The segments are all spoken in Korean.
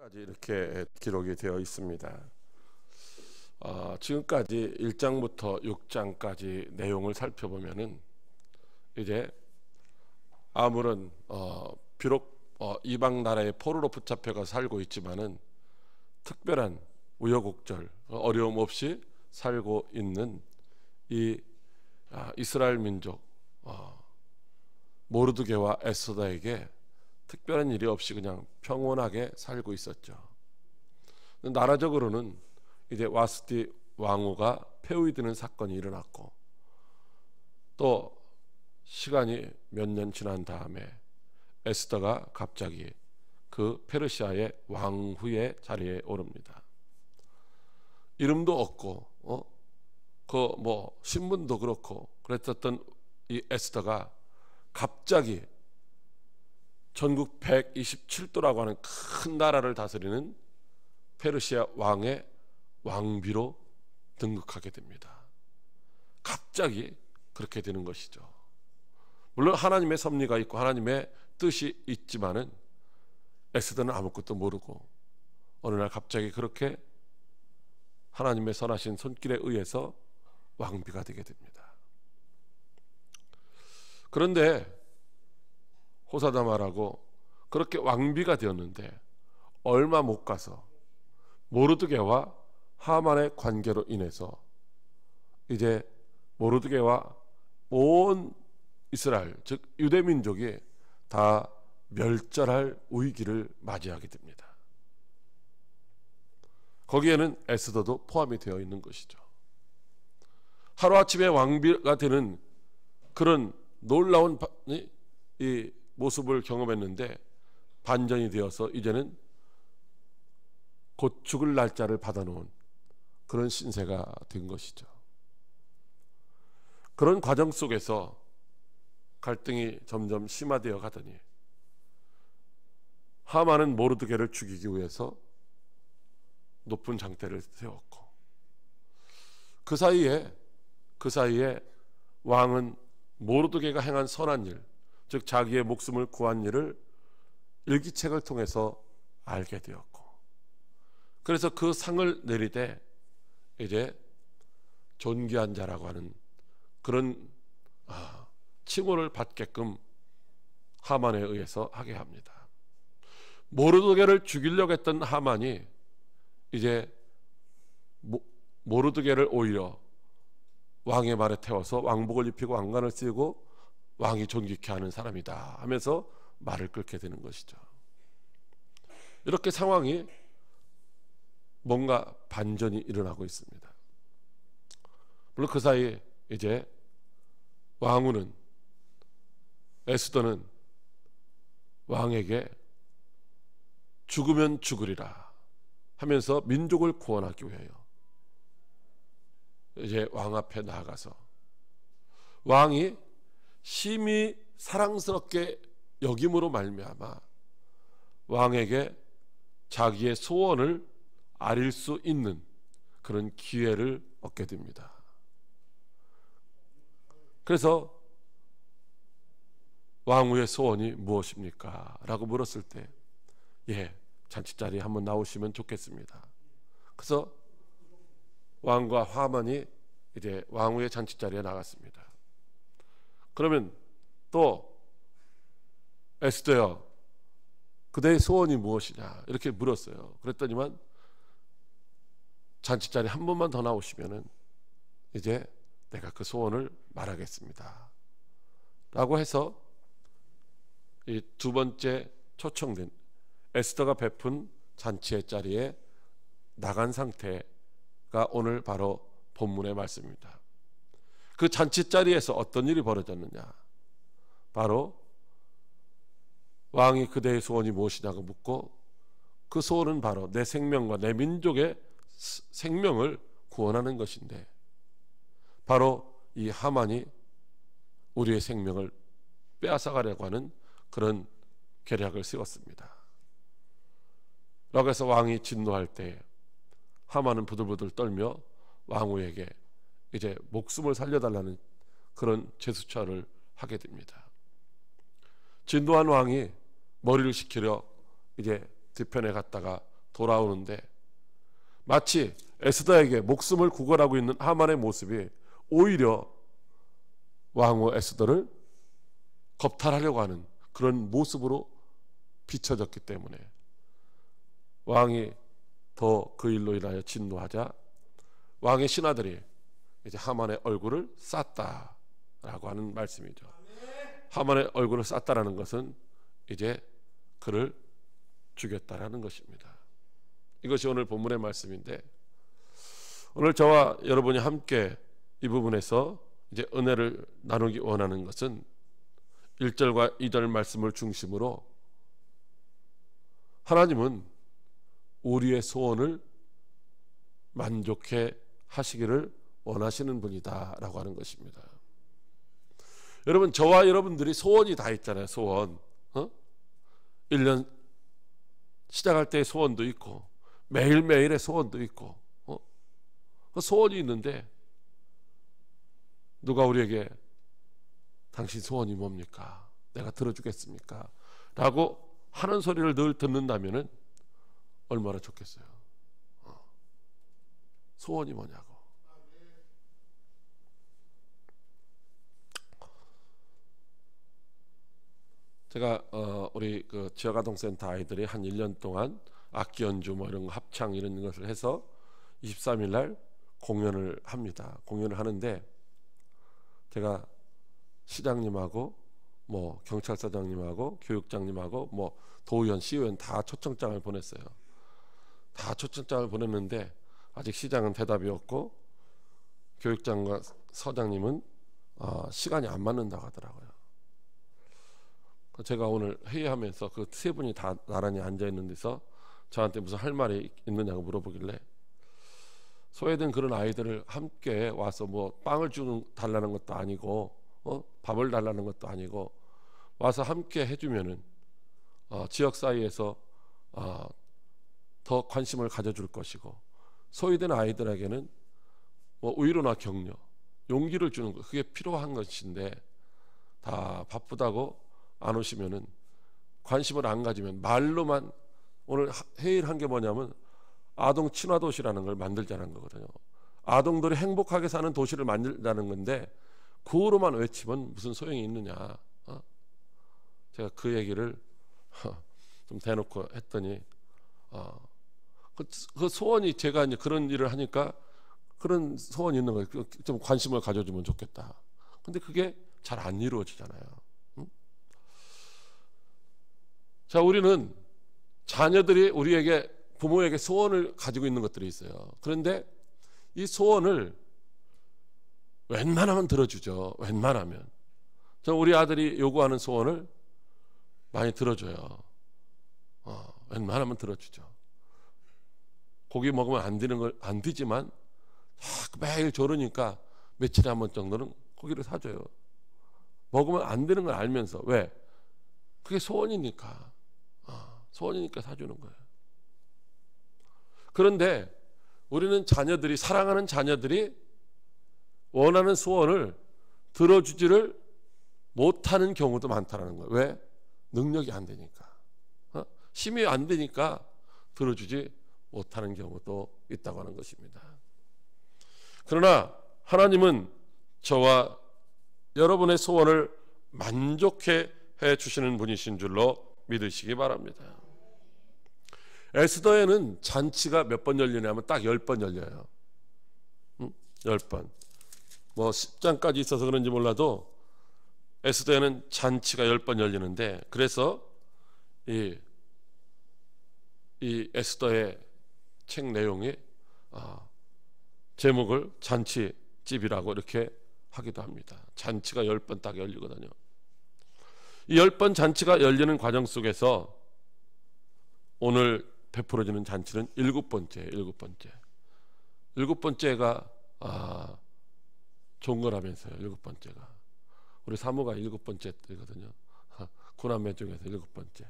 까지 이렇게 기록이 되어 있습니다. 지금까지 1장부터 6장까지 내용을 살펴보면은 이제 아무런 비록 이방 나라의 포로로 붙잡혀가 살고 있지만은 특별한 우여곡절 어려움 없이 살고 있는 이 이스라엘 민족 모르드게와 에스더에게 특별한 일이 없이 그냥 평온하게 살고 있었죠. 나라적으로는 이제 와스티 왕후가 폐위되는 사건이 일어났고, 또 시간이 몇 년 지난 다음에 에스더가 갑자기 그 페르시아의 왕후의 자리에 오릅니다. 이름도 없고 그 신분도 그렇고 그랬었던 이 에스더가 갑자기 전국 127도라고 하는 큰 나라를 다스리는 페르시아 왕의 왕비로 등극하게 됩니다. 갑자기 그렇게 되는 것이죠. 물론 하나님의 섭리가 있고 하나님의 뜻이 있지만은 에스더는 아무것도 모르고 어느 날 갑자기 그렇게 하나님의 선하신 손길에 의해서 왕비가 되게 됩니다. 그런데 호사다마라고 그렇게 왕비가 되었는데 얼마 못 가서 모르드게와 하만의 관계로 인해서 이제 모르드게와 온 이스라엘 즉 유대 민족이 다 멸절할 위기를 맞이하게 됩니다. 거기에는 에스더도 포함이 되어 있는 것이죠. 하루아침에 왕비가 되는 그런 놀라운 이 모습을 경험했는데 반전이 되어서 이제는 곧 죽을 날짜를 받아놓은 그런 신세가 된 것이죠. 그런 과정 속에서 갈등이 점점 심화되어 가더니 하만은 모르드게를 죽이기 위해서 높은 장대를 세웠고, 그 사이에 왕은 모르드게가 행한 선한 일, 즉 자기의 목숨을 구한 일을 일기책을 통해서 알게 되었고, 그래서 그 상을 내리되 이제 존귀한 자라고 하는 그런 칭호를 받게끔 하만에 의해서 하게 합니다. 모르드게를 죽이려고 했던 하만이 이제 모르드게를 오히려 왕의 말에 태워서 왕복을 입히고 왕관을 쓰고 왕이 존귀케 하는 사람이다 하면서 말을 끊게 되는 것이죠. 이렇게 상황이 뭔가 반전이 일어나고 있습니다. 물론 그 사이에 이제 왕후는 에스더는 왕에게 죽으면 죽으리라 하면서 민족을 구원하기 위하여 이제 왕 앞에 나아가서 왕이 심히 사랑스럽게 여김으로 말미암아 왕에게 자기의 소원을 아릴 수 있는 그런 기회를 얻게 됩니다. 그래서 왕후의 소원이 무엇입니까? 라고 물었을 때 잔치자리에 한번 나오시면 좋겠습니다. 그래서 왕과 하만이 이제 왕후의 잔치자리에 나갔습니다. 그러면 또 에스더여, 그대의 소원이 무엇이냐 이렇게 물었어요. 그랬더니만 잔치자리 한 번만 더 나오시면은 이제 내가 그 소원을 말하겠습니다 라고 해서 이 두 번째 초청된 에스더가 베푼 잔치의 자리에 나간 상태가 오늘 바로 본문의 말씀입니다. 그 잔치 자리에서 어떤 일이 벌어졌느냐, 바로 왕이 그대의 소원이 무엇이냐고 묻고 그 소원은 바로 내 생명과 내 민족의 생명을 구원하는 것인데, 바로 이 하만이 우리의 생명을 빼앗아가려고 하는 그런 계략을 세웠습니다. 라고 해서 왕이 진노할 때 하만은 부들부들 떨며 왕후에게 이제 목숨을 살려달라는 그런 제스처를 하게 됩니다. 진노한 왕이 머리를 식히려 이제 뒤편에 갔다가 돌아오는데 마치 에스더에게 목숨을 구걸하고 있는 하만의 모습이 오히려 왕후 에스더를 겁탈하려고 하는 그런 모습으로 비춰졌기 때문에 왕이 더 그 일로 인하여 진노하자 왕의 신하들이 이제 하만의 얼굴을 쌌다라고 하는 말씀이죠. 하만의 얼굴을 쌌다라는 것은 이제 그를 죽였다라는 것입니다. 이것이 오늘 본문의 말씀인데, 오늘 저와 여러분이 함께 이 부분에서 이제 은혜를 나누기 원하는 것은 1절과 2절 말씀을 중심으로 하나님은 우리의 소원을 만족해 하시기를 원하시는 분이다라고 하는 것입니다. 여러분, 저와 여러분들이 소원이 다 있잖아요. 소원. 1년 시작할 때의 소원도 있고 매일매일의 소원도 있고 소원이 있는데 누가 우리에게 당신 소원이 뭡니까? 내가 들어주겠습니까? 라고 하는 소리를 늘 듣는다면 얼마나 좋겠어요. 소원이 뭐냐고. 제가 우리 그 지역아동센터 아이들이 한 1년 동안 악기 연주 뭐 이런 거 합창 이런 것을 해서 23일 날 공연을 합니다. 공연을 하는데 제가 시장님하고 뭐 경찰서장님하고 교육장님하고 뭐 도의원, 시의원 다 초청장을 보냈어요. 다 초청장을 보냈는데 아직 시장은 대답이 없고 교육장과 서장님은 시간이 안 맞는다고 하더라고요. 제가 오늘 회의하면서 그 세 분이 다 나란히 앉아 있는 데서 저한테 무슨 할 말이 있느냐고 물어보길래 소외된 그런 아이들을 함께 와서 뭐 빵을 달라는 것도 아니고 밥을 달라는 것도 아니고 와서 함께 해주면은 지역 사이에서 더 관심을 가져줄 것이고 소외된 아이들에게는 뭐 위로나 격려, 용기를 주는 것, 그게 필요한 것인데 다 바쁘다고 안 오시면은 관심을 안 가지면 말로만 오늘 회의를 한 게 뭐냐면 아동 친화 도시라는 걸 만들자는 거거든요. 아동들이 행복하게 사는 도시를 만들자는 건데 구호로만 외치면 무슨 소용이 있느냐. 제가 그 얘기를 좀 대놓고 했더니 그 소원이 제가 이제 그런 일을 하니까 그런 소원이 있는 거예요. 좀 관심을 가져주면 좋겠다. 근데 그게 잘 안 이루어지잖아요. 자, 우리는 자녀들이 우리에게 부모에게 소원을 가지고 있는 것들이 있어요. 그런데 이 소원을 웬만하면 들어주죠. 웬만하면. 저 우리 아들이 요구하는 소원을 많이 들어줘요. 웬만하면 들어주죠. 고기 먹으면 안 되는 걸 안 되지만 매일 저러니까 며칠에 한 번 정도는 고기를 사줘요. 먹으면 안 되는 걸 알면서. 왜? 그게 소원이니까. 소원이니까 사주는 거예요. 그런데 우리는 자녀들이, 사랑하는 자녀들이 원하는 소원을 들어주지를 못하는 경우도 많다는 거예요. 왜? 능력이 안 되니까. 힘이 안 되니까 들어주지 못하는 경우도 있다고 하는 것입니다. 그러나 하나님은 저와 여러분의 소원을 만족해 주시는 분이신 줄로 믿으시기 바랍니다. 에스더에는 잔치가 몇 번 열리냐면 딱 10번 열려요. 10번. 뭐 10장까지 있어서 그런지 몰라도 에스더에는 잔치가 10번 열리는데, 그래서 이 에스더의 책 내용이 제목을 잔치집이라고 이렇게 하기도 합니다. 잔치가 10번 딱 열리거든요. 이 10번 잔치가 열리는 과정 속에서 오늘 베풀어지는 잔치는 7번째예요. 7번째가 좋은 거라면서요. 7번째가 우리 사모가 7번째거든요. 구남매 중에서 7번째.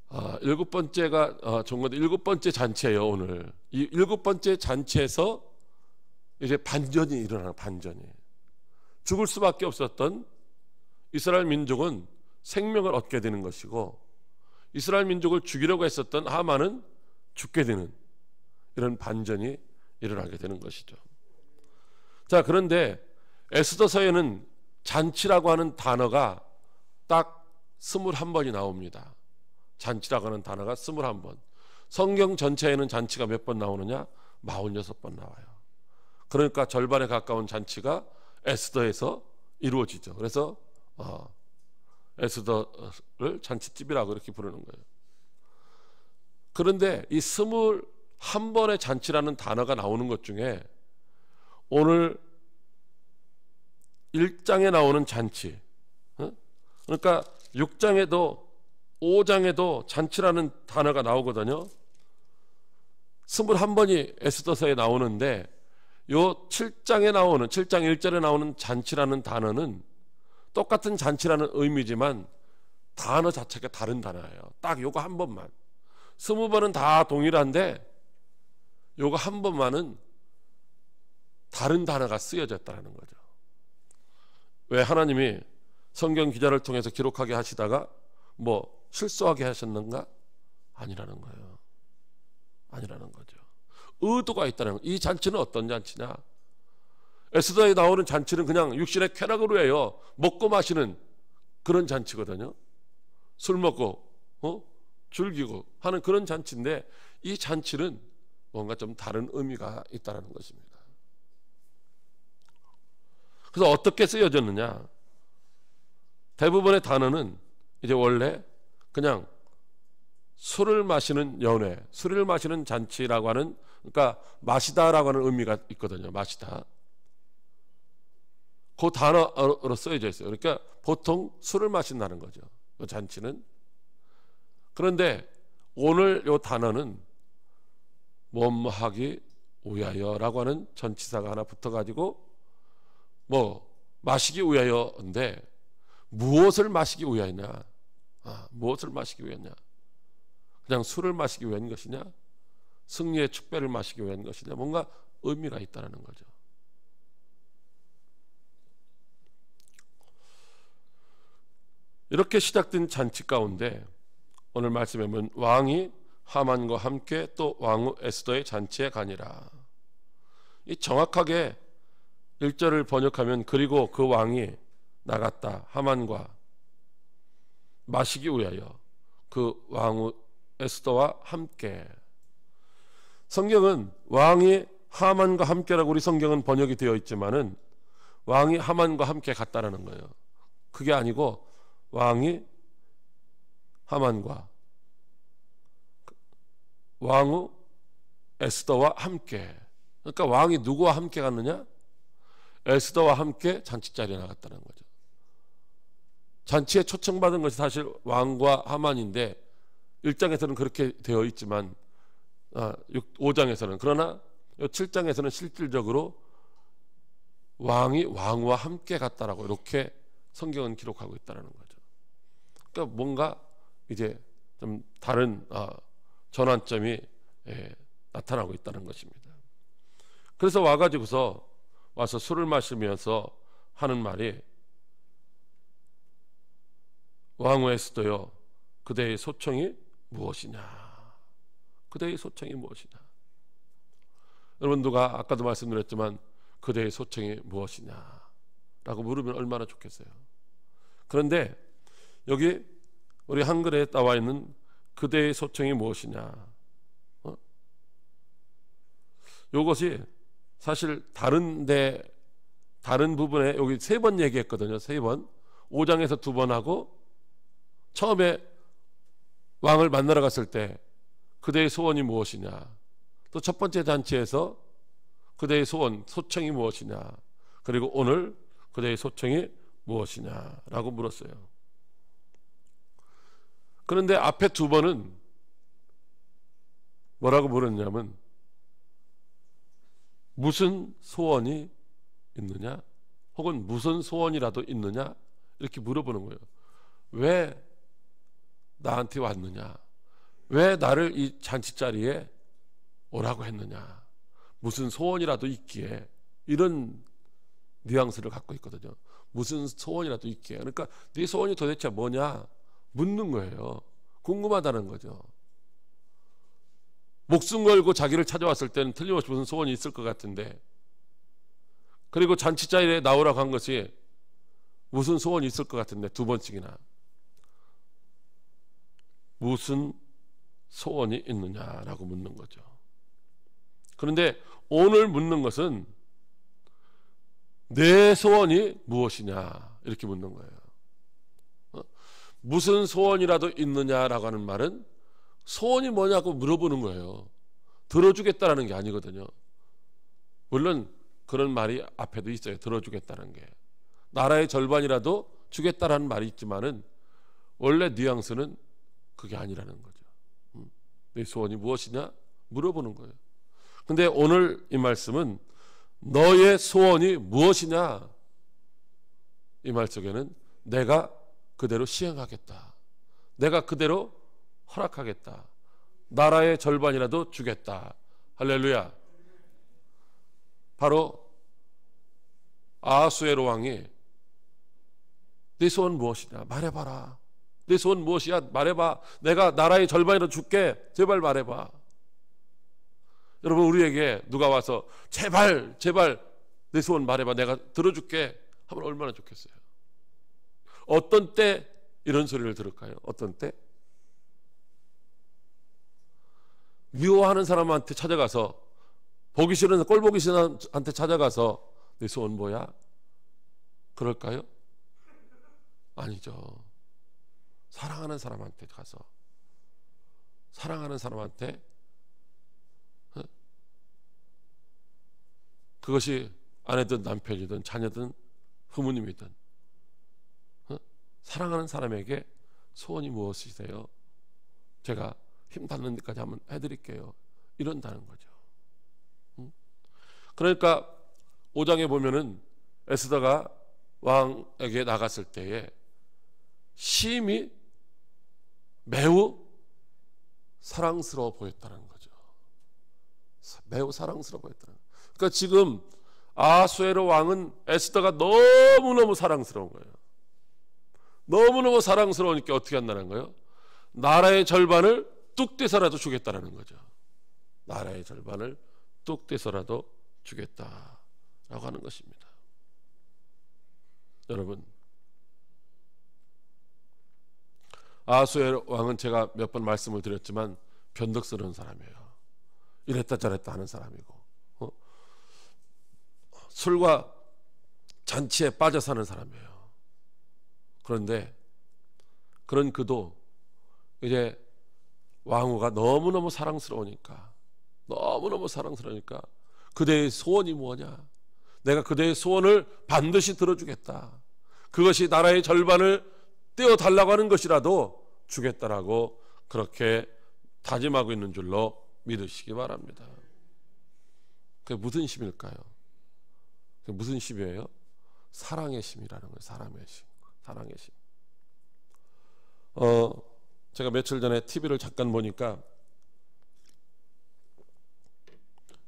7번째가 좋은 건데 7번째 잔치예요. 오늘 이 7번째 잔치에서 이제 반전이 일어나는, 반전이. 죽을 수밖에 없었던 이스라엘 민족은 생명을 얻게 되는 것이고, 이스라엘 민족을 죽이려고 했었던 하만은 죽게 되는 이런 반전이 일어나게 되는 것이죠. 자, 그런데 에스더서에는 잔치라고 하는 단어가 딱 21번이 나옵니다. 잔치라고 하는 단어가 21번. 성경 전체에는 잔치가 몇 번 나오느냐? 46번 나와요. 그러니까 절반에 가까운 잔치가 에스더에서 이루어지죠. 그래서 에스더를 잔치집이라고 이렇게 부르는 거예요. 그런데 이 21번의 잔치라는 단어가 나오는 것 중에 오늘 1장에 나오는 잔치, 그러니까 6장에도 5장에도 잔치라는 단어가 나오거든요. 21번이 에스더서에 나오는데 요 7장에 나오는 7장 1절에 나오는 잔치라는 단어는 똑같은 잔치라는 의미지만 단어 자체가 다른 단어예요. 딱 요거 한 번만. 20번은 다 동일한데 요거 한 번만은 다른 단어가 쓰여졌다는 거죠. 왜 하나님이 성경 기자를 통해서 기록하게 하시다가 뭐 실수하게 하셨는가? 아니라는 거예요. 아니라는 거죠. 의도가 있다는 거예요. 이 잔치는 어떤 잔치냐? 에스더에 나오는 잔치는 그냥 육신의 쾌락으로 해요. 먹고 마시는 그런 잔치거든요. 술 먹고 즐기고 하는 그런 잔치인데 이 잔치는 뭔가 좀 다른 의미가 있다는 것입니다. 그래서 어떻게 쓰여졌느냐? 대부분의 단어는 이제 원래 그냥 술을 마시는 연회, 술을 마시는 잔치라고 하는, 그러니까 마시다라고 하는 의미가 있거든요. 마시다. 그 단어로 쓰여져 있어요. 그러니까 보통 술을 마신다는 거죠. 이 잔치는. 그런데 오늘 이 단어는 뭐뭐하기 위하여라고 하는 전치사가 하나 붙어가지고 뭐 마시기 위하여인데 무엇을 마시기 위하였냐? 무엇을 마시기 위하였냐? 그냥 술을 마시기 위한 것이냐? 승리의 축배를 마시기 위한 것이냐? 뭔가 의미가 있다는 거죠. 이렇게 시작된 잔치 가운데 오늘 말씀에 보면 왕이 하만과 함께 또 왕후 에스더의 잔치에 가니라. 이 정확하게 1절을 번역하면 그리고 그 왕이 나갔다. 하만과 마시기 위하여 그 왕후 에스더와 함께. 성경은 왕이 하만과 함께라고 우리 성경은 번역이 되어 있지만은 왕이 하만과 함께 갔다라는 거예요. 그게 아니고 왕이 하만과 왕후 에스더와 함께. 그러니까 왕이 누구와 함께 갔느냐? 에스더와 함께 잔치자리에 나갔다는 거죠. 잔치에 초청받은 것이 사실 왕과 하만인데 1장에서는 그렇게 되어 있지만 5장에서는, 그러나 7장에서는 실질적으로 왕이 왕후와 함께 갔다라고 이렇게 성경은 기록하고 있다는 거죠. 그러니까 뭔가 이제 좀 다른 전환점이 나타나고 있다는 것입니다. 그래서 와서 술을 마시면서 하는 말이 왕후 에스더여 그대의 소청이 무엇이냐? 그대의 소청이 무엇이냐? 여러분 누가 아까도 말씀드렸지만 그대의 소청이 무엇이냐? 라고 물으면 얼마나 좋겠어요. 그런데 여기 우리 한글에 나와 있는 그대의 소청이 무엇이냐? 이것이 사실 다른 부분에 여기 3번 얘기했거든요. 3번. 5장에서 2번 하고 처음에 왕을 만나러 갔을 때 그대의 소원이 무엇이냐? 또 첫 번째 잔치에서 그대의 소청이 무엇이냐? 그리고 오늘 그대의 소청이 무엇이냐라고 물었어요. 그런데 앞에 2번은 뭐라고 물었냐면 무슨 소원이 있느냐? 혹은 무슨 소원이라도 있느냐? 이렇게 물어보는 거예요. 왜 나한테 왔느냐? 왜 나를 이 잔치자리에 오라고 했느냐? 무슨 소원이라도 있기에, 이런 뉘앙스를 갖고 있거든요. 무슨 소원이라도 있기에. 그러니까 네 소원이 도대체 뭐냐? 묻는 거예요. 궁금하다는 거죠. 목숨 걸고 자기를 찾아왔을 때는 틀림없이 무슨 소원이 있을 것 같은데, 그리고 잔치자리에 나오라고 한 것이 무슨 소원이 있을 것 같은데 두 번씩이나 무슨 소원이 있느냐라고 묻는 거죠. 그런데 오늘 묻는 것은 내 소원이 무엇이냐 이렇게 묻는 거예요. 무슨 소원이라도 있느냐라고 하는 말은 소원이 뭐냐고 물어보는 거예요. 들어주겠다라는 게 아니거든요. 물론 그런 말이 앞에도 있어요. 들어주겠다는 게. 나라의 절반이라도 주겠다라는 말이 있지만은 원래 뉘앙스는 그게 아니라는 거죠. 내 소원이 무엇이냐 물어보는 거예요. 근데 오늘 이 말씀은 너의 소원이 무엇이냐, 이 말 속에는 내가 그대로 시행하겠다, 내가 그대로 허락하겠다, 나라의 절반이라도 주겠다. 할렐루야. 바로 아하수에로 왕이 네 소원 무엇이냐 말해봐라. 네 소원 무엇이야 말해봐. 내가 나라의 절반이라도 줄게. 제발 말해봐. 여러분, 우리에게 누가 와서 제발 내 소원 말해봐, 내가 들어줄게 하면 얼마나 좋겠어요. 어떤 때 이런 소리를 들을까요? 어떤 때? 미워하는 사람한테 찾아가서, 보기 싫은 꼴 보기 싫은 사람한테 찾아가서 내 소원 뭐야? 그럴까요? 아니죠. 사랑하는 사람한테 가서, 사랑하는 사람한테, 그것이 아내든 남편이든 자녀든 부모님이든, 사랑하는 사람에게 소원이 무엇이세요? 제가 힘 닿는 데까지 한번 해드릴게요. 이런다는 거죠. 그러니까 5장에 보면은 에스더가 왕에게 나갔을 때에 심히 매우 사랑스러워 보였다는 거죠. 매우 사랑스러워 보였다는 거예요. 그러니까 지금 아하수에로 왕은 에스더가 너무너무 사랑스러운 거예요. 너무너무 사랑스러우니까 어떻게 한다는 거예요? 나라의 절반을 뚝 떼서라도 주겠다라는 거죠. 나라의 절반을 뚝 떼서라도 주겠다라고 하는 것입니다. 여러분, 아하수에로 왕은 제가 몇 번 말씀을 드렸지만 변덕스러운 사람이에요. 이랬다 저랬다 하는 사람이고, 술과 잔치에 빠져 사는 사람이에요. 그런데 그런 그도 이제 왕후가 너무너무 사랑스러우니까 그대의 소원이 뭐냐, 내가 그대의 소원을 반드시 들어주겠다, 그것이 나라의 절반을 떼어달라고 하는 것이라도 주겠다라고 그렇게 다짐하고 있는 줄로 믿으시기 바랍니다. 그게 무슨 심일까요? 그게 무슨 심이에요? 사랑의 심이라는 거예요. 사랑의 심. 사랑의 심. 제가 며칠 전에 TV를 잠깐 보니까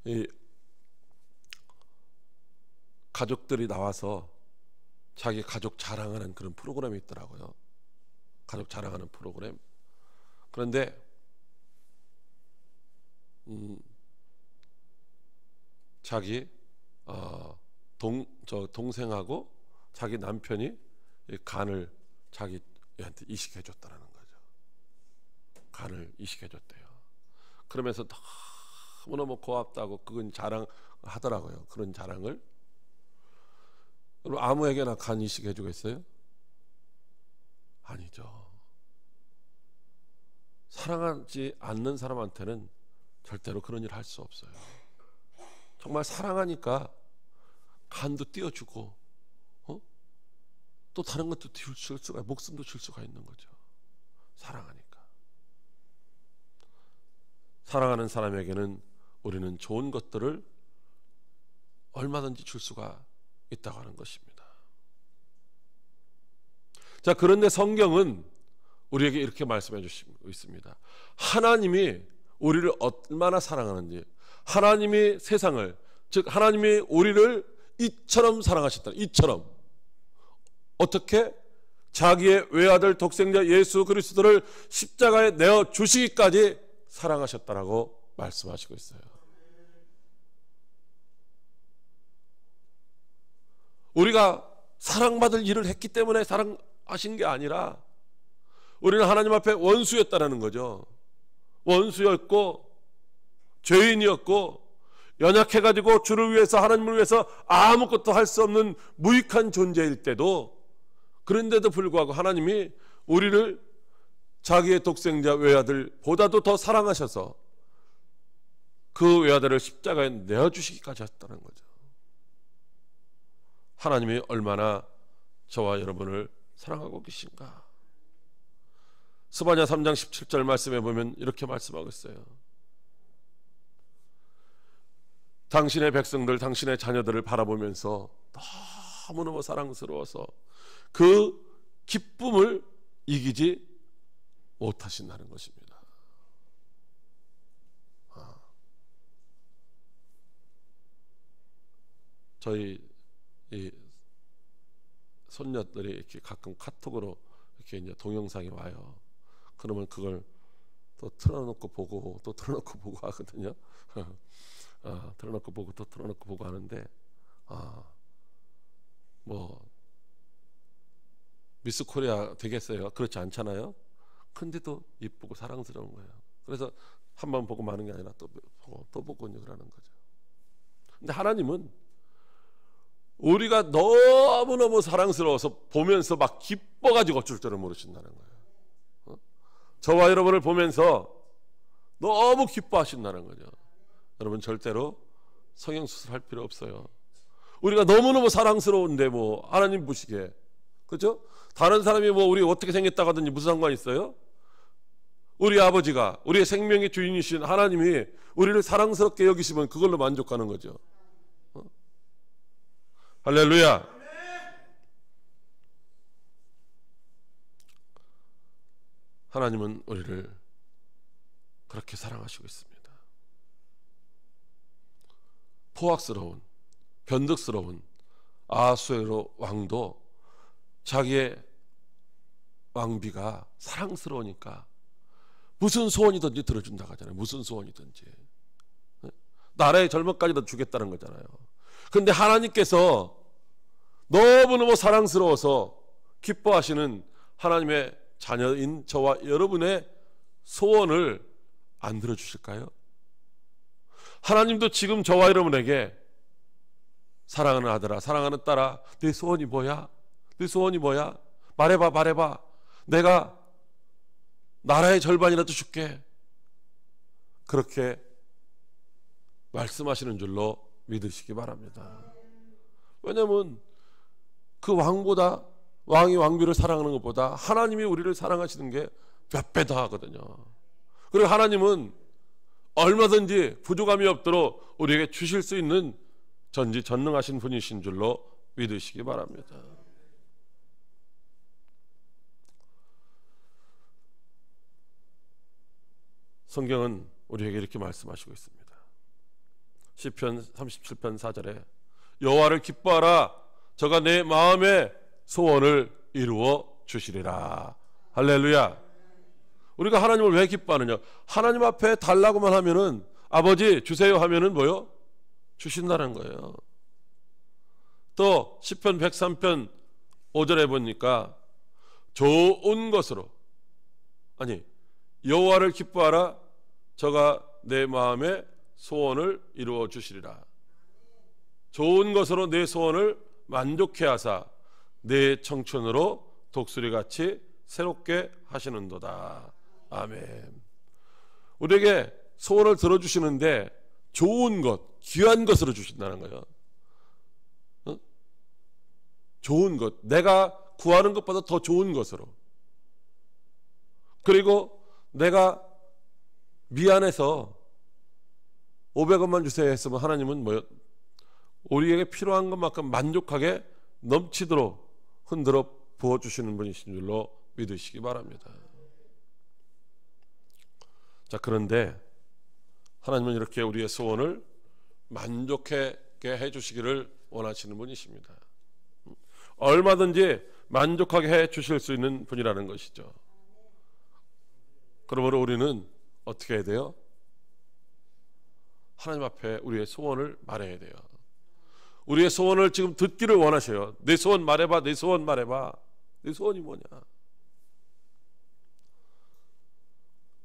이 가족들이 나와서 자기 가족 자랑하는 그런 프로그램이 있더라고요. 가족 자랑하는 프로그램. 그런데 자기 동생하고 자기 남편이 간을 자기한테 이식해 줬다는 거죠. 간을 이식해 줬대요. 그러면서 너무너무 고맙다고 그건 자랑하더라고요. 그런 자랑을. 여러분, 아무에게나 간 이식해 주겠어요? 아니죠. 사랑하지 않는 사람한테는 절대로 그런 일 할 수 없어요. 정말 사랑하니까 간도 띄워주고, 또 다른 것도 줄 수가, 목숨도 줄 수가 있는 거죠. 사랑하니까. 사랑하는 사람에게는 우리는 좋은 것들을 얼마든지 줄 수가 있다고 하는 것입니다. 자, 그런데 성경은 우리에게 이렇게 말씀해 주시고 있습니다. 하나님이 우리를 얼마나 사랑하는지, 하나님이 세상을, 즉 하나님이 우리를 이처럼 사랑하셨다. 이처럼. 어떻게? 자기의 외아들 독생자 예수 그리스도를 십자가에 내어 주시기까지 사랑하셨다라고 말씀하시고 있어요. 우리가 사랑받을 일을 했기 때문에 사랑하신 게 아니라 우리는 하나님 앞에 원수였다라는 거죠. 원수였고 죄인이었고 연약해가지고 주를 위해서, 하나님을 위해서 아무것도 할 수 없는 무익한 존재일 때도, 그런데도 불구하고 하나님이 우리를 자기의 독생자 외아들보다도 더 사랑하셔서 그 외아들을 십자가에 내어주시기까지 하셨다는 거죠. 하나님이 얼마나 저와 여러분을 사랑하고 계신가. 스바냐 3장 17절 말씀에 보면 이렇게 말씀하고 있어요. 당신의 백성들, 당신의 자녀들을 바라보면서 너무너무 사랑스러워서 그 기쁨을 이기지 못하신다는 것입니다. 저희 이 손녀들이 이렇게 가끔 카톡으로 이렇게 이제 동영상이 와요. 그러면 그걸 또 틀어놓고 보고 또 틀어놓고 보고 하거든요. 틀어놓고 보고 또 틀어놓고 보고 하는데, 뭐 미스 코리아 되겠어요? 그렇지 않잖아요. 근데도 이쁘고 사랑스러운 거예요. 그래서 한 번 보고 마는 게 아니라 또 보고 또 보고 그러는 거죠. 근데 하나님은 우리가 너무너무 사랑스러워서 보면서 막 기뻐가지고 어쩔 줄을 모르신다는 거예요. 저와 여러분을 보면서 너무 기뻐하신다는 거죠. 여러분 절대로 성형수술 할 필요 없어요. 우리가 너무너무 사랑스러운데 뭐 하나님 보시기에, 그렇죠? 다른 사람이 뭐 우리 어떻게 생겼다고 하든지 무슨 상관이 있어요? 우리 아버지가, 우리의 생명의 주인이신 하나님이 우리를 사랑스럽게 여기시면 그걸로 만족하는 거죠. 할렐루야. 하나님은 우리를 그렇게 사랑하시고 있습니다. 포악스러운, 변덕스러운 아수에로 왕도 자기의 왕비가 사랑스러우니까 무슨 소원이든지 들어준다고 하잖아요. 무슨 소원이든지. 나라의 절망까지도 주겠다는 거잖아요. 그런데 하나님께서 너무너무 사랑스러워서 기뻐하시는 하나님의 자녀인 저와 여러분의 소원을 안 들어주실까요? 하나님도 지금 저와 여러분에게 사랑하는 아들아, 사랑하는 딸아, 네 소원이 뭐야? 네 소원이 뭐야? 말해봐. 내가 나라의 절반이라도 줄게. 그렇게 말씀하시는 줄로 믿으시기 바랍니다. 왜냐하면 그 왕보다, 왕이 왕비를 사랑하는 것보다 하나님이 우리를 사랑하시는 게 몇 배 더 하거든요. 그리고 하나님은 얼마든지 부족함이 없도록 우리에게 주실 수 있는 전지전능하신 분이신 줄로 믿으시기 바랍니다. 성경은 우리에게 이렇게 말씀하시고 있습니다. 시편 37편 4절에 여호와를 기뻐하라, 저가 내 마음의 소원을 이루어 주시리라. 할렐루야. 우리가 하나님을 왜 기뻐하느냐? 하나님 앞에 달라고만 하면은, 아버지 주세요 하면은 뭐요? 주신다는 거예요. 또 시편 103편 5절에 보니까 좋은 것으로, 아니 여호와를 기뻐하라, 저가 내 마음의 소원을 이루어 주시리라. 좋은 것으로 내 소원을 만족해 하사 내 청춘으로 독수리같이 새롭게 하시는도다. 아멘. 우리에게 소원을 들어주시는데 좋은 것, 귀한 것으로 주신다는 거예요. 좋은 것, 내가 구하는 것보다 더 좋은 것으로. 그리고 내가 미안해서 500원만 주세요 했으면 하나님은 뭐요? 우리에게 필요한 것만큼 만족하게 넘치도록 흔들어 부어주시는 분이신 줄로 믿으시기 바랍니다. 자, 그런데 하나님은 이렇게 우리의 소원을 만족하게 해주시기를 원하시는 분이십니다. 얼마든지 만족하게 해 주실 수 있는 분이라는 것이죠. 그러므로 우리는 어떻게 해야 돼요? 하나님 앞에 우리의 소원을 말해야 돼요. 우리의 소원을 지금 듣기를 원하셔요. 내 소원 말해봐, 내 소원 말해봐. 내 소원이 뭐냐?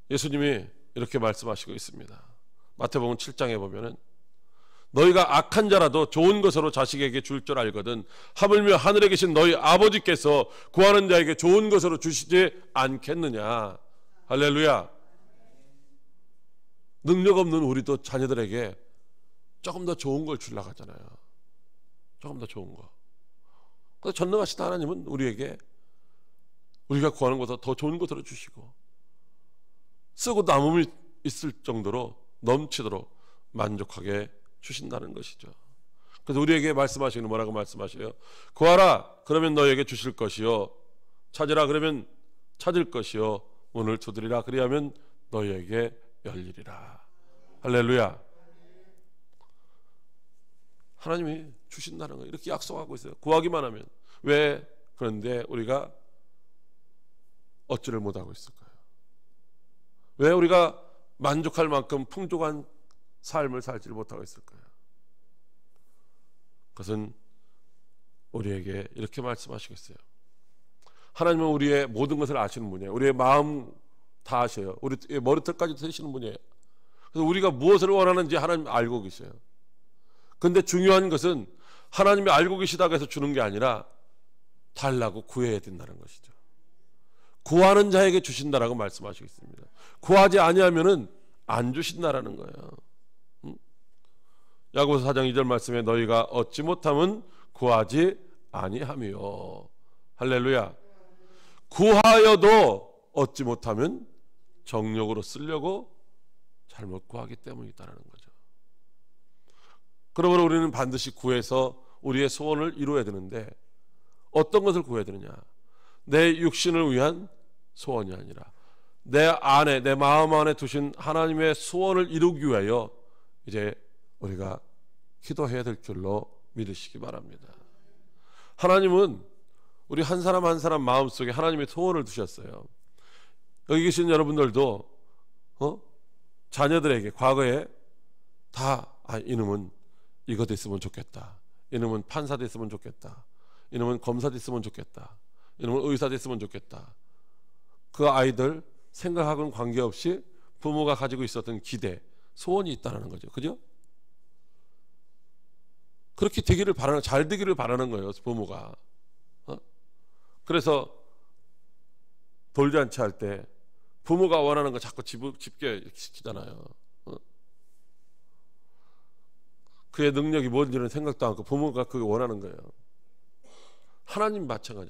예수님이 이렇게 말씀하시고 있습니다. 마태복음 7장에 보면은 너희가 악한 자라도 좋은 것으로 자식에게 줄 줄 알거든 하물며 하늘에 계신 너희 아버지께서 구하는 자에게 좋은 것으로 주시지 않겠느냐. 할렐루야. 능력 없는 우리도 자녀들에게 조금 더 좋은 걸 주려고 하잖아요. 조금 더 좋은 거. 그래서 전능하신 하나님은 우리에게 우리가 구하는 것보다 더 좋은 것으로 주시고 쓰고 남음이 있을 정도로 넘치도록 만족하게 주신다는 것이죠. 그래서 우리에게 말씀하시는 뭐라고 말씀하셔요? 구하라 그러면 너에게 주실 것이요 찾으라 그러면 찾을 것이요 문을 두드리라 그리하면 너희에게 열리리라. 할렐루야. 하나님이 주신다는 거예요. 이렇게 약속하고 있어요. 구하기만 하면. 왜 그런데 우리가 얻지를 못하고 있을까요? 왜 우리가 만족할 만큼 풍족한 삶을 살지를 못하고 있을까요? 그것은 우리에게 이렇게 말씀하시겠어요. 하나님은 우리의 모든 것을 아시는 분이에요. 우리의 마음 다 아셔요. 우리의 머리털까지 드시는 분이에요. 그래서 우리가 무엇을 원하는지 하나님 알고 계셔요. 그런데 중요한 것은 하나님이 알고 계시다고 해서 주는 게 아니라 달라고 구해야 된다는 것이죠. 구하는 자에게 주신다라고 말씀하시고 있습니다. 구하지 아니하면은 안 주신다라는 거예요. 야고보서 4장 2절 말씀에 너희가 얻지 못함은 구하지 아니하며. 할렐루야. 구하여도 얻지 못하면 정욕으로 쓰려고 잘못 구하기 때문이다라는 거죠. 그러므로 우리는 반드시 구해서 우리의 소원을 이루어야 되는데 어떤 것을 구해야 되느냐? 내 육신을 위한 소원이 아니라 내 안에 내 마음 안에 두신 하나님의 소원을 이루기 위하여 이제 우리가 기도해야 될 줄로 믿으시기 바랍니다. 하나님은 우리 한 사람 한 사람 마음속에 하나님의 소원을 두셨어요. 여기 계신 여러분들도 자녀들에게 과거에 다 이놈은 이거 됐으면 좋겠다. 이놈은 판사 됐으면 좋겠다. 이놈은 검사 됐으면 좋겠다. 이놈은 의사 됐으면 좋겠다. 그 아이들 생각하고는 관계없이 부모가 가지고 있었던 기대, 소원이 있다는 거죠. 그죠? 그렇게 되기를 바라는, 잘 되기를 바라는 거예요, 부모가. 그래서 돌잔치 할 때 부모가 원하는 거 자꾸 집게 시키잖아요. 그의 능력이 뭔지는 생각도 않고 부모가 그게 원하는 거예요. 하나님 마찬가지.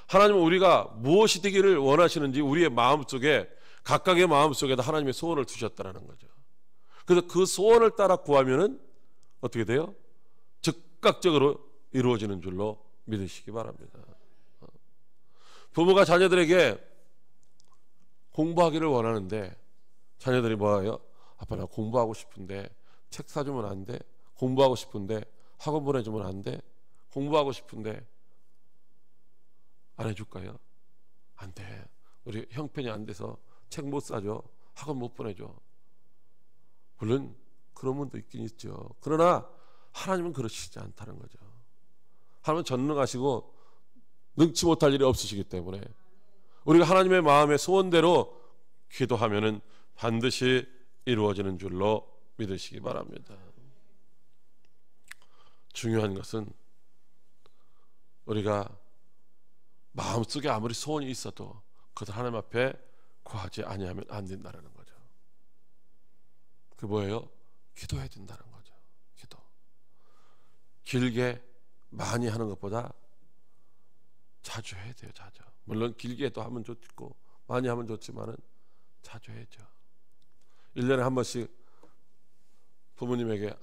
하나님은 우리가 무엇이 되기를 원하시는지 우리의 마음속에 각각의 마음속에다 하나님의 소원을 두셨다는 거죠. 그래서 그 소원을 따라 구하면은 어떻게 돼요? 즉각적으로 이루어지는 줄로 믿으시기 바랍니다. 부모가 자녀들에게 공부하기를 원하는데 자녀들이 뭐예요? 아빠 나 공부하고 싶은데 책 사주면 안 돼? 공부하고 싶은데 학원 보내주면 안 돼? 공부하고 싶은데 안 해줄까요? 안 돼. 우리 형편이 안 돼서 책 못 사줘. 학원 못 보내줘. 물론 그런 분도 있긴 있죠. 그러나 하나님은 그러시지 않다는 거죠. 하나님은 전능하시고 능치 못할 일이 없으시기 때문에 우리가 하나님의 마음의 소원대로 기도하면은 반드시 이루어지는 줄로 믿으시기 바랍니다. 중요한 것은 우리가 마음속에 아무리 소원이 있어도 그것을 하나님 앞에 구하지 아니하면 안 된다는 거죠. 그게 뭐예요? 기도해야 된다는 거죠. 기도. 길게 많이 하는 것보다 자주 해야 돼요. 자주. 물론 길게 또 하면 좋고 많이 하면 좋지만은 자주 해야죠. 1년에 한 번씩 부모님에게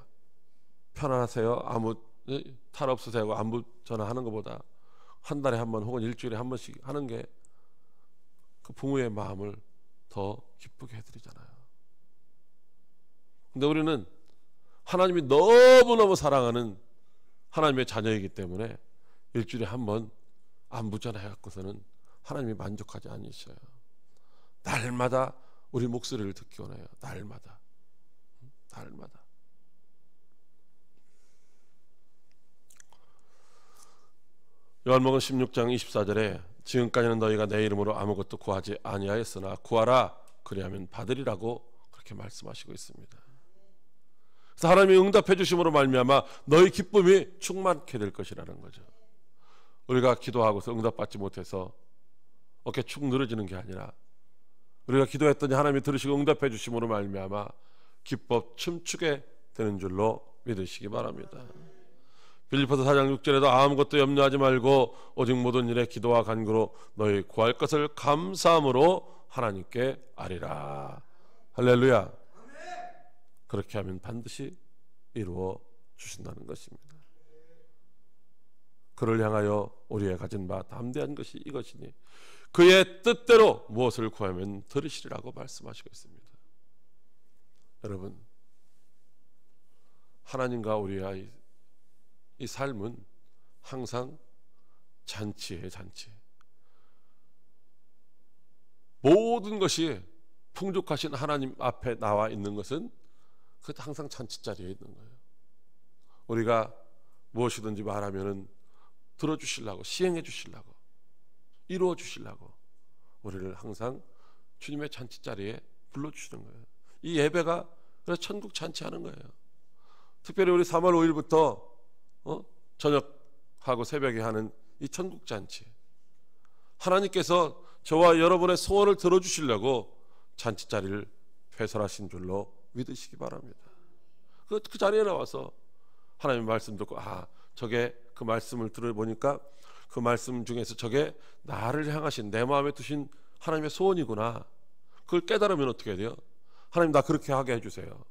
편안하세요? 아무 탈 없으세요? 안부 전화하는 것보다 한 달에 한 번 혹은 일주일에 한 번씩 하는 게 그 부모의 마음을 더 기쁘게 해드리잖아요. 근데 우리는 하나님이 너무너무 사랑하는 하나님의 자녀이기 때문에 일주일에 한 번 안부전화 해갖고서는 하나님이 만족하지 않으셔요. 날마다 우리 목소리를 듣기 원해요. 날마다. 요한복음 16장 24절에 지금까지는 너희가 내 이름으로 아무것도 구하지 아니하였으나 구하라 그리하면 받으리라고 그렇게 말씀하시고 있습니다. 그래서 하나님이 응답해 주심으로 말미암아 너희 기쁨이 충만케 될 것이라는 거죠. 우리가 기도하고서 응답받지 못해서 어깨 축 늘어지는 게 아니라 우리가 기도했더니 하나님이 들으시고 응답해 주심으로 말미암아 기뻐 춤추게 되는 줄로 믿으시기 바랍니다. 빌립보서 4장 6절에도 아무것도 염려하지 말고 오직 모든 일에 기도와 간구로 너희 구할 것을 감사함으로 하나님께 아리라. 할렐루야. 그렇게 하면 반드시 이루어 주신다는 것입니다. 그를 향하여 우리의 가진 바 담대한 것이 이것이니 그의 뜻대로 무엇을 구하면 들으시리라고 말씀하시고 있습니다. 여러분, 하나님과 우리의 이 삶은 항상 잔치예요. 잔치. 모든 것이 풍족하신 하나님 앞에 나와 있는 것은 그 항상 잔치자리에 있는 거예요. 우리가 무엇이든지 말하면은 들어주시려고, 시행해 주시려고, 이루어 주시려고 우리를 항상 주님의 잔치자리에 불러주시는 거예요. 이 예배가 그래서 천국 잔치하는 거예요. 특별히 우리 3월 5일부터 저녁하고 새벽에 하는 이 천국 잔치, 하나님께서 저와 여러분의 소원을 들어주시려고 잔치자리를 회설하신 줄로 믿으시기 바랍니다. 그 자리에 나와서 하나님의 말씀 듣고 저게 그 말씀을 들어보니까 그 말씀 중에서 저게 나를 향하신 내 마음에 두신 하나님의 소원이구나. 그걸 깨달으면 어떻게 돼요? 하나님 나 그렇게 하게 해주세요.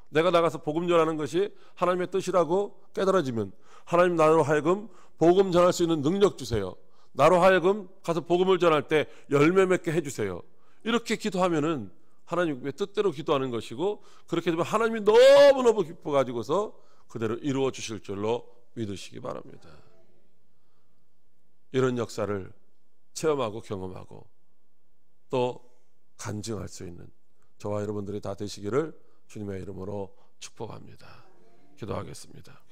내가 나가서 복음 전하는 것이 하나님의 뜻이라고 깨달아지면 하나님 나로 하여금 복음 전할 수 있는 능력 주세요. 나로 하여금 가서 복음을 전할 때 열매 맺게 해주세요. 이렇게 기도하면은 하나님의 뜻대로 기도하는 것이고, 그렇게 되면 하나님이 너무너무 기뻐가지고서 그대로 이루어 주실 줄로 믿으시기 바랍니다. 이런 역사를 체험하고 경험하고 또 간증할 수 있는 저와 여러분들이 다 되시기를 주님의 이름으로 축복합니다. 기도하겠습니다.